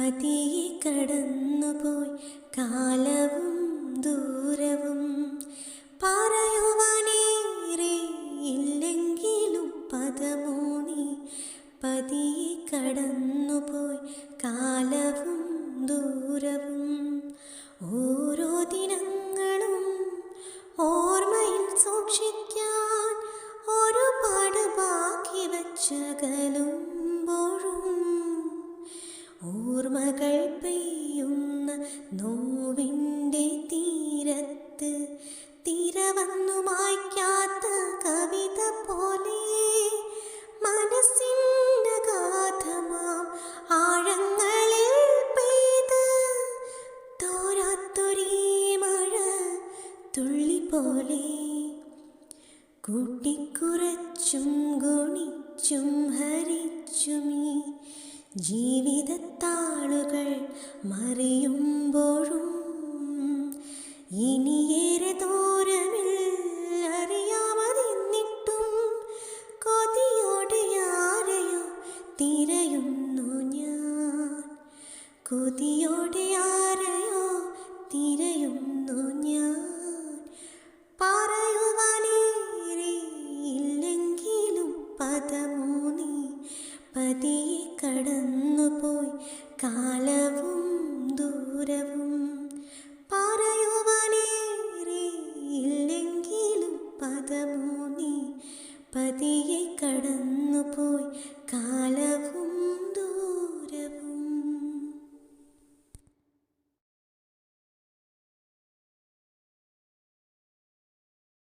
പതിയെ കടന്നുപോയി കാലവും ദൂരവും. പറയുവാനേറെ ഇല്ലെങ്കിലും പദമൂന്നി പതിയെ കടന്നുപോയി കാലവും ദൂരവും. ഓരോ ദിനങ്ങളും ഓർമ്മയിൽ സൂക്ഷിക്കാൻ ഒരുപാട് ബാക്കി വച്ചകലുമ്പോഴും ഓർമ്മകൾ പെയ്യുന്ന നോവിൻ്റെ തീരത്ത് തിര വന്നു മായ്ക്കാത്ത കവിത പോലെ മനസ്സിനഗാധമാം ആഴങ്ങളിൽ പെയ്ത് തോരാത്തൊരീ മഴ തുള്ളി പോലെ കൂട്ടിക്കുറച്ചും ഗുണിച്ചും ഹരിച്ചുമീ ജീവിതത്താളുകൾ മറിയുമ്പോഴും ഇനിയേറെ ദൂരമിൽ അറിയാമതെന്നിട്ടും കൊതിയോടെ ആരെയോ തിരയുന്നു ഞാൻ. കൊതിയോടെ ആരെയോ തിരയുന്നു ഞാൻ. പറയുവാനേറെ ഇല്ലെങ്കിലും പദമൂന്നി പതിയെ കടന്നുപോയി കാലവും ദൂരവും. പറയുവാനേറെ ഇല്ലെങ്കിലും പദമൂന്നി പതിയെ കടന്നുപോയി കാലവും